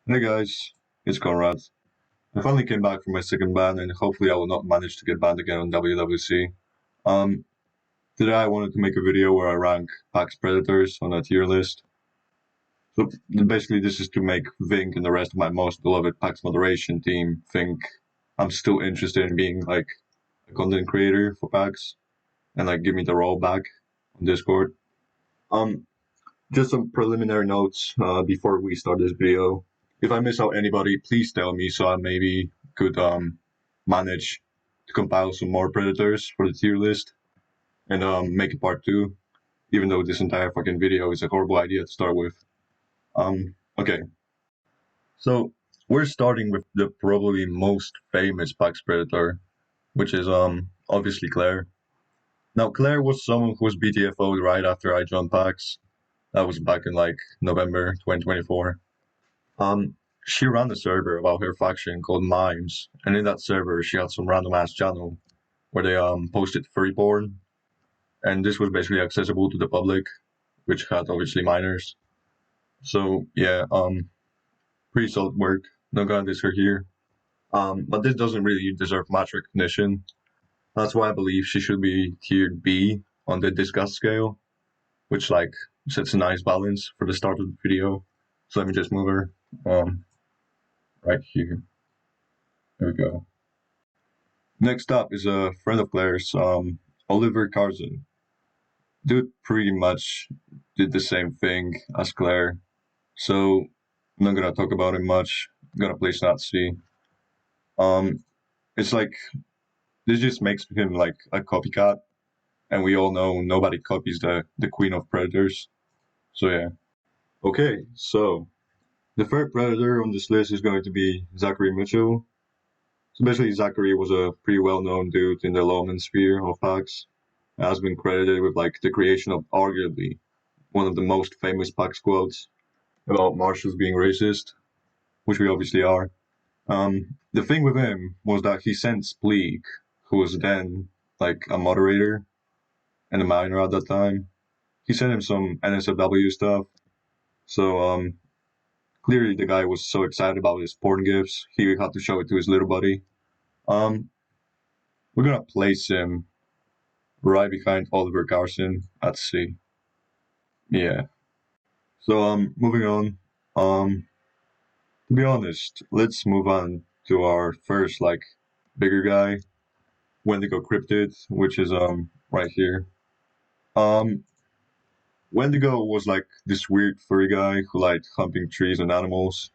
Hey guys, it's Conrad. I finally came back from my second ban and hopefully I will not manage to get banned again on WWC. Um, Today I wanted to make a video where I rank PAX Predators on a tier list. So basically this is to make Vink and the rest of my most beloved PAX moderation team think I'm still interested in being like a content creator for PAX and like give me the role back on Discord. Um, just some preliminary notes before we start this video. If I miss out anybody, please tell me so I maybe could manage to compile some more predators for the tier list and make a part two. Even though this entire fucking video is a horrible idea to start with. Okay, so we're starting with the probably most famous PAX predator, which is obviously Claire. Now Claire was someone who was BTFO'd right after I joined PAX. That was back in like November 2024. She ran a server about her faction called Mimes, and in that server she had some random ass channel where they posted furry porn, and this was basically accessible to the public, which had obviously minors. So yeah, pretty solid work. Not gonna diss her here. But this doesn't really deserve much recognition. That's why I believe she should be tiered B on the disgust scale, which like sets a nice balance for the start of the video. So let me just move her right here. There we go. Next up is a friend of Claire's, Oliver Carson. Dude pretty much did the same thing as Claire, so I'm not gonna talk about him much. I'm gonna place that C. Um, it's like this just makes him like a copycat, and we all know nobody copies the Queen of Predators. So yeah. Okay, so the third Predator on this list is going to be Zachary Mitchell. So basically, Zachary was a pretty well-known dude in the lawman sphere of PAX. Has been credited with like the creation of arguably one of the most famous PAX quotes about marshals being racist, which we obviously are. The thing with him was that he sent Spleak, who was then like a moderator and a minor at that time. He sent him some NSFW stuff. So clearly the guy was so excited about his porn gifts, he had to show it to his little buddy. Um, we're gonna place him right behind Oliver Carson at C. Yeah. So moving on. To be honest, let's move on to our first like bigger guy, Wendigo Cryptid, which is right here. Um Wendigo was like this weird furry guy who liked humping trees and animals,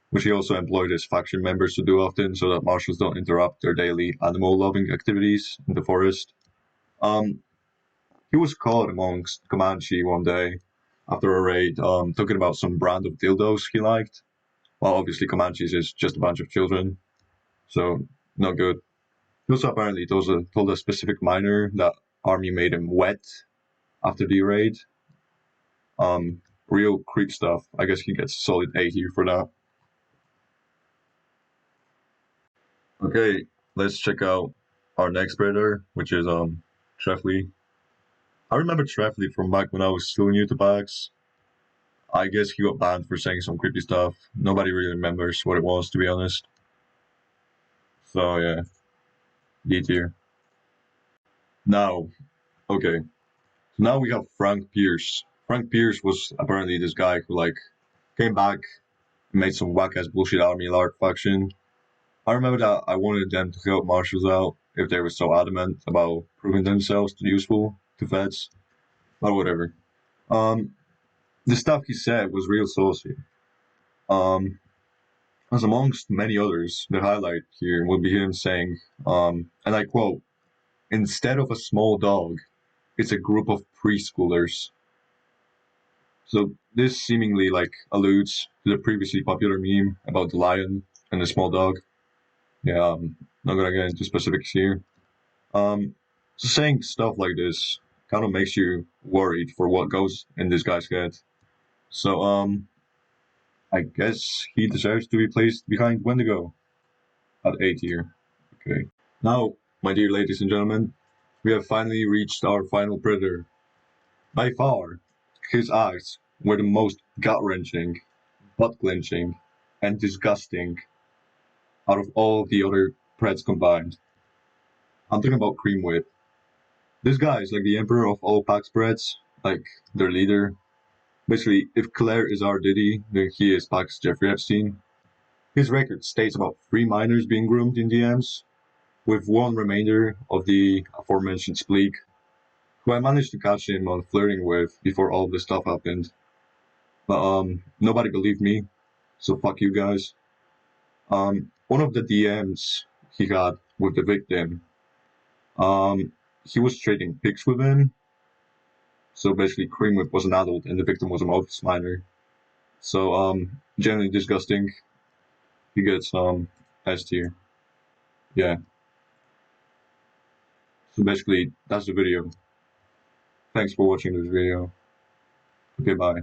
which he also employed his faction members to do often so that marshals don't interrupt their daily animal loving activities in the forest. Um he was caught amongst Comanche one day after a raid, talking about some brand of dildos he liked. Well, obviously Comanches is just a bunch of children, so not good. He also apparently told a specific miner that Army made him wet after the raid. Real creep stuff. I guess he gets a solid A here for that. Okay, let's check out our next predator, which is Treffley. I remember Treffley from back when I was still new to PAX. I guess he got banned for saying some creepy stuff. Nobody really remembers what it was, to be honest. So yeah, D tier. Now, okay, so now we have Frank Pierce. Frank Pierce was apparently this guy who like came back, made some whack ass bullshit Army Lark faction. I remember that I wanted them to help marshals out if they were so adamant about proving themselves useful to feds. But whatever. Um, the stuff he said was real saucy. Um, as amongst many others, the highlight here would be him saying, and I quote, "Instead of a small dog, it's a group of preschoolers." So this seemingly like alludes to the previously popular meme about the lion and the small dog. Yeah, not gonna get into specifics here. So saying stuff like this kind of makes you worried for what goes in this guy's head. So I guess he deserves to be placed behind Wendigo at A tier. Okay. Now, my dear ladies and gentlemen, we have finally reached our final predator. By far, his eyes were the most gut wrenching, butt clenching, and disgusting out of all the other Preds combined. I'm talking about Cream Whip. This guy is like the emperor of all PAX Preds, like their leader. Basically, if Claire is our Diddy, then he is PAX Jeffrey Epstein. His record states about 3 minors being groomed in DMs, with one remainder of the aforementioned Spleak, who I managed to catch him on flirting with before all this stuff happened. But nobody believed me, so fuck you guys. One of the DMs he had with the victim, he was trading pics with him. So basically, Cream Whip was an adult and the victim was a modest minor. So generally disgusting. He gets S tier. Yeah. So basically, that's the video. Thanks for watching this video. Okay, bye.